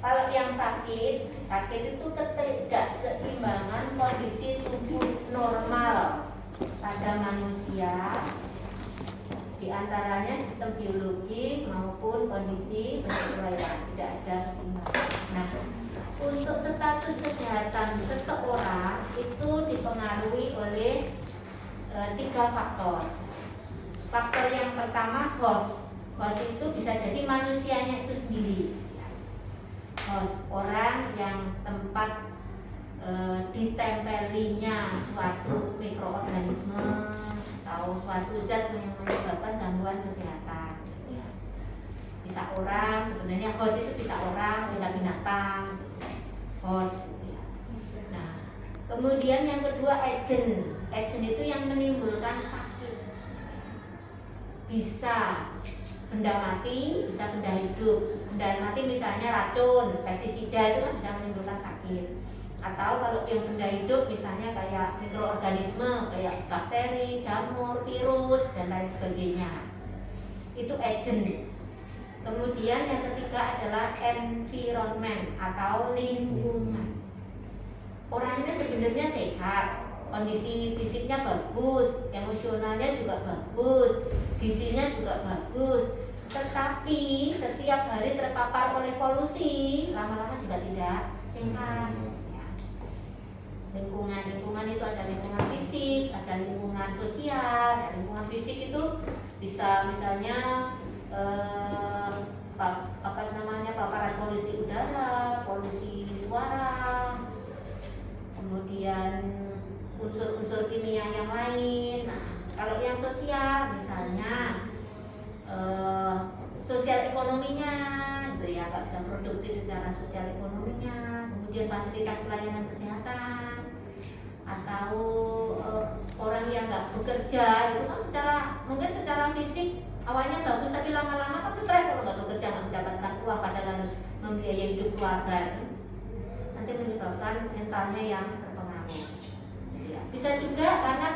Kalau yang sakit itu ketidakseimbangan kondisi tubuh normal pada manusia, di antaranya sistem biologi maupun kondisi penyesuaian, tidak ada keseimbangan. Nah, untuk status kesehatan seseorang itu dipengaruhi oleh 3 faktor. Faktor yang pertama host. Host itu bisa jadi manusianya itu sendiri. Host, orang yang tempat ditempelinya suatu mikroorganisme atau suatu zat yang menyebabkan gangguan kesehatan. Bisa orang, sebenarnya host itu bisa orang, bisa binatang. Host. Nah, kemudian yang kedua agent. Agent itu yang menimbulkan sakit. Bisa benda mati, bisa benda hidup. Benda mati misalnya racun, pestisida itu kan bisa menimbulkan sakit. Atau kalau yang benda hidup misalnya kayak mikroorganisme, kayak bakteri, jamur, virus dan lain sebagainya. Itu agent. Kemudian yang ketiga adalah environment atau lingkungan. Orangnya sebenarnya sehat, kondisi fisiknya bagus, emosionalnya juga bagus, gizinya juga bagus. Tetapi setiap hari terpapar oleh polusi, lama-lama juga tidak sehat. Lingkungan itu ada lingkungan fisik, ada lingkungan sosial. Lingkungan fisik itu bisa misalnya paparan polusi udara, polusi suara, kemudian unsur-unsur kimia yang lain. Nah, kalau yang sosial misalnya sosial ekonominya gitu ya, nggak bisa produktif secara sosial ekonominya. Kemudian fasilitas pelayanan kesehatan atau orang yang nggak bekerja itu kan mungkin secara fisik awalnya bagus, tapi lama-lama kan stres kalau nggak bekerja, nggak mendapatkan uang, padahal harus membiayai hidup keluarga. Nanti menyebabkan mentalnya yang terpengaruh. Bisa juga karena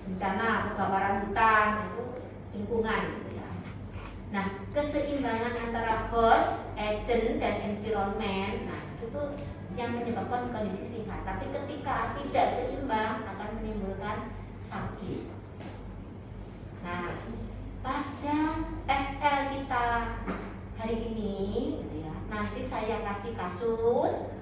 bencana kebakaran hutan, itu lingkungan gitu ya. Nah, keseimbangan antara host, agent dan environment, nah itu yang menyebabkan kondisi sehat. Tapi ketika tidak seimbang akan menimbulkan sakit. Nah, pada SL kita hari ini gitu ya, nanti saya kasih kasus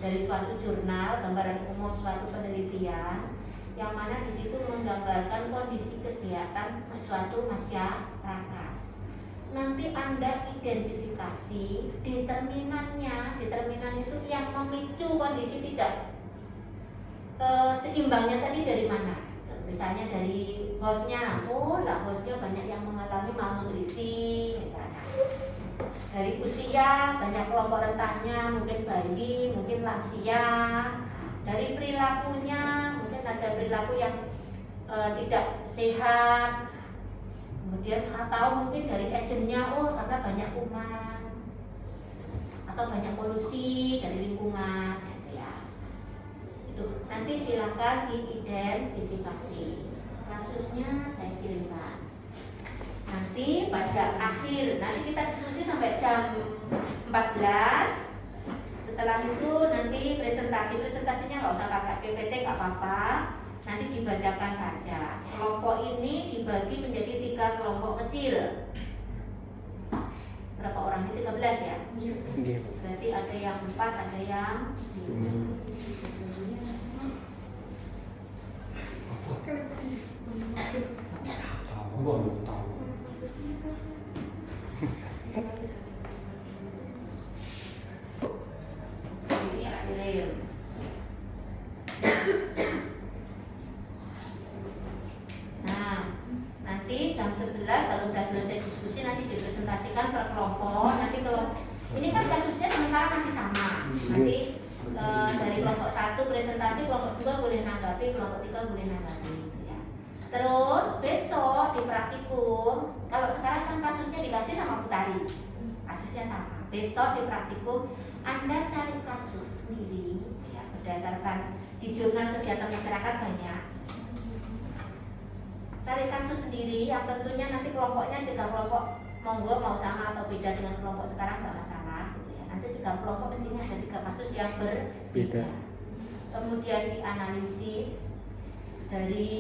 dari suatu jurnal, gambaran umum suatu penelitian yang mana di situ menggambarkan kondisi kesehatan suatu masyarakat. Nanti Anda identifikasi determinan itu yang memicu kondisi tidak seimbangnya tadi dari mana. Misalnya dari hostnya, hostnya banyak yang mengalami malnutrisi misalnya. Dari usia banyak kelompok rentannya, mungkin bayi, mungkin lansia. Dari perilakunya mungkin ada perilaku yang tidak sehat. Kemudian atau mungkin dari agentnya, karena banyak kuman atau banyak polusi dari lingkungan, ya. Itu nanti silakan diidentifikasi. Kasusnya saya kirimkan. Nanti pada akhir, nanti kita diskusi sampai jam 14. Setelah itu nanti presentasinya nggak usah pakai PPT, nggak apa-apa. Nanti dibacakan saja. Kelompok ini dibagi menjadi 3 kelompok kecil. Berapa orangnya? 13 ya? Berarti ada yang 4, ada yang 5. Nah, nanti jam 11 kalau sudah selesai diskusi nanti dipresentasikan per kelompok. Nanti kalau ini kan kasusnya sementara masih sama. Nanti dari kelompok 1 presentasi, kelompok 2 boleh nanggapi, kelompok 3 boleh nanggapi. Ya. Terus besok di praktikum, kalau sekarang kan kasusnya dikasih sama Putari, kasusnya sama. Besok di praktikum Anda cari kasus sendiri, ya, berdasarkan di jurnal kesehatan masyarakat banyak. Cari kasus sendiri yang tentunya nanti kelompoknya 3 kelompok monggo mau sama atau beda dengan kelompok sekarang nggak masalah gitu ya. Nanti 3 kelompok mestinya ada 3 kasus yang berbeda. Kemudian dianalisis dari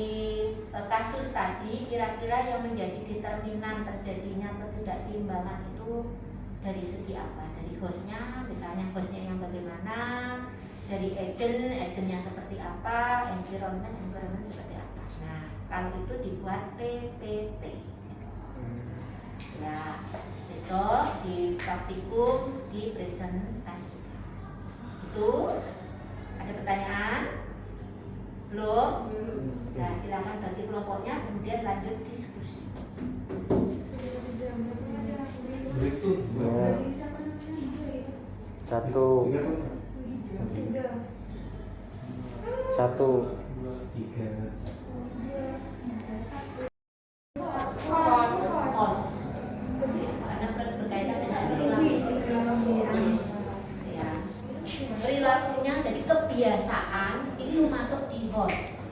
kasus tadi, kira-kira yang menjadi determinan terjadinya ketidakseimbangan itu dari segi apa? Dari hostnya, misalnya hostnya yang bagaimana, dari agent yang seperti apa, environment seperti apa. Nah, kalau itu dibuat PPT. Ya, besok di praktikum dipresentasikan. Itu ada pertanyaan? Belum? Nah, silakan bagi kelompoknya, kemudian lanjut diskusi. Satu. Host, karena berkaitan dengan perilaku. Ya, perilakunya dari kebiasaan itu masuk di host.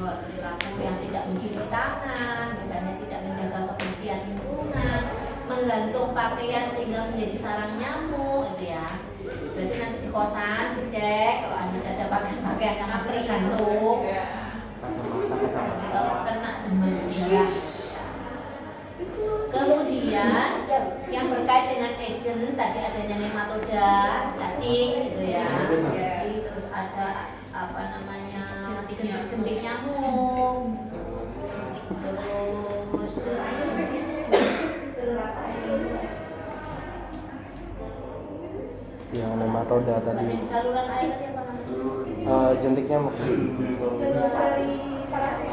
Perilaku yang tidak mencuci tangan, misalnya tidak menjaga kebersihan lingkungan, menggantung pakaian sehingga menjadi sarang nyamuk, itu ya. Berarti nanti di kosan dicek kalau Anda ada pakaian yang asli gantung, kalau kena demam juga. Kemudian yang berkait dengan agent tadi adanya nematoda, cacing, gitu ya. Terus ada apa namanya jentik nyamuk, terus yang nematoda tadi. di saluran air tadi apa namanya? Jentik nyamuk.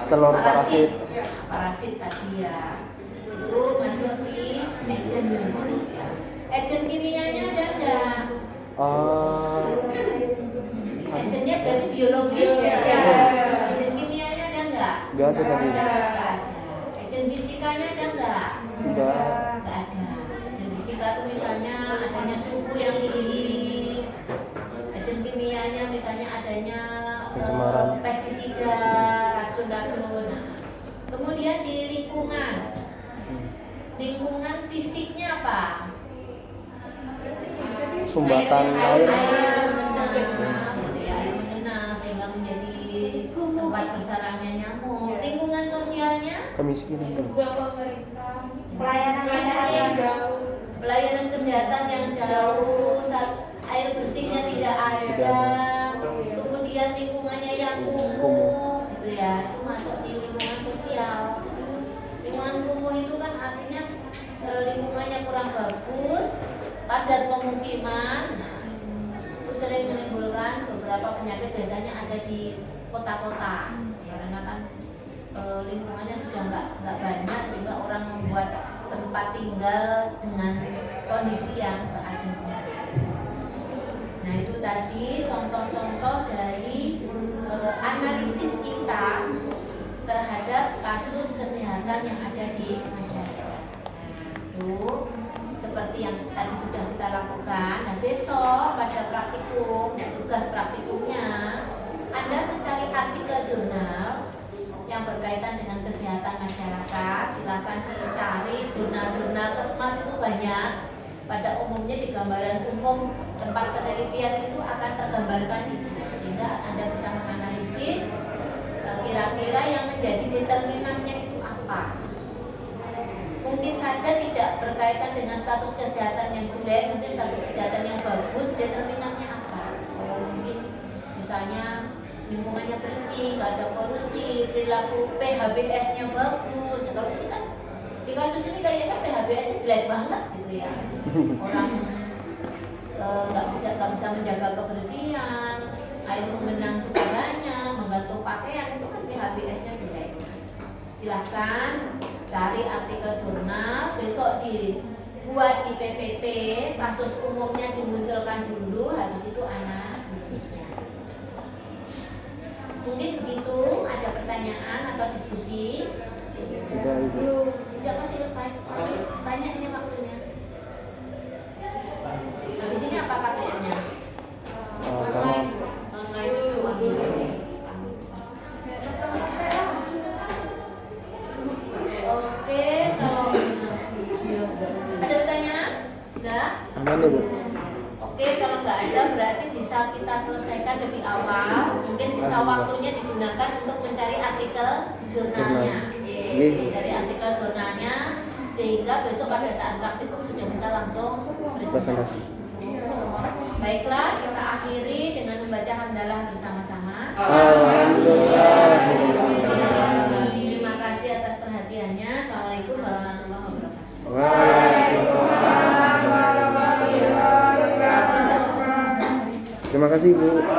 Telur parasit. Parasit tadi ya. Itu masuk di agent. Agent kimianya ada enggak? Agentnya berarti biologis ya. Agent kimianya ada enggak? Enggak ada tadi. Enggak ada. Agent fisikanya ada enggak? Enggak. Enggak ada. Agent fisika itu misalnya adanya suhu yang tinggi. Agent kimianya misalnya adanya pencemaran pestisida, racun-racun. Nah, kemudian di lingkungan fisiknya apa? Sumbatan air mengenang sehingga menjadi tempat bersarangnya nyamuk. Lingkungan sosialnya kemiskinan. pelayanan kesehatan yang jauh, air bersihnya tidak ada, kemudian lingkungannya yang kumuh, gitu ya, itu masuk di lingkungan sosial. Lingkungan kumuh itu kan artinya lingkungannya kurang bagus, padat pemukiman. Nah, itu sering menimbulkan beberapa penyakit, biasanya ada di kota-kota, karena kan lingkungannya sudah nggak banyak sehingga orang membuat tempat tinggal dengan kondisi yang seadanya. Nah, itu tadi contoh-contoh dari analisis kita terhadap kasus kesehatan yang ada di masyarakat. Nah, itu seperti yang tadi sudah kita lakukan. Nah, besok pada praktikum, tugas praktikumnya Anda mencari artikel jurnal yang berkaitan dengan kesehatan masyarakat. Silakan dicari jurnal-jurnal Kesmas, itu banyak. Pada umumnya di gambaran umum tempat penelitian itu akan tergambarkan itu, sehingga Anda bisa menganalisis kira-kira yang menjadi determinannya itu apa. Mungkin saja tidak berkaitan dengan status kesehatan yang jelek, mungkin status kesehatan yang bagus, determinannya apa. Mungkin misalnya lingkungannya bersih, nggak ada polusi, perilaku PHBS-nya bagus. Kalau ini kan di kasus ini kayaknya PHBS-nya jelek banget gitu ya. Orang nggak bisa menjaga kebersihan, air membenang juga banyak, menggantung pakaian, itu kan PHBS-nya jelek. Silahkan cari artikel jurnal, besok dibuat di PPT, kasus umumnya dimunculkan dulu, habis itu analisisnya. Mungkin begitu, ada pertanyaan atau diskusi? Tidak, Ibu. Tidak, masih banyak ini waktunya. Habis ini apa KPM-nya? Sama. Online dulu ambil. Oke, kalau Ada pertanyaan? Enggak? Aman ya Bu? Oke, kalau nggak ada berarti bisa kita selesaikan lebih awal. Mungkin sisa waktunya digunakan untuk mencari artikel jurnalnya. Dari artikel jurnalnya, sehingga besok pada saat praktikum sudah bisa langsung presentasi. Baiklah, kita akhiri dengan membaca hamdalah bersama-sama. Alhamdulillah. Terima kasih atas perhatiannya. Assalamualaikum warahmatullahi wabarakatuh. Waalaikumsalam warahmatullahi wabarakatuh. Terima kasih Bu.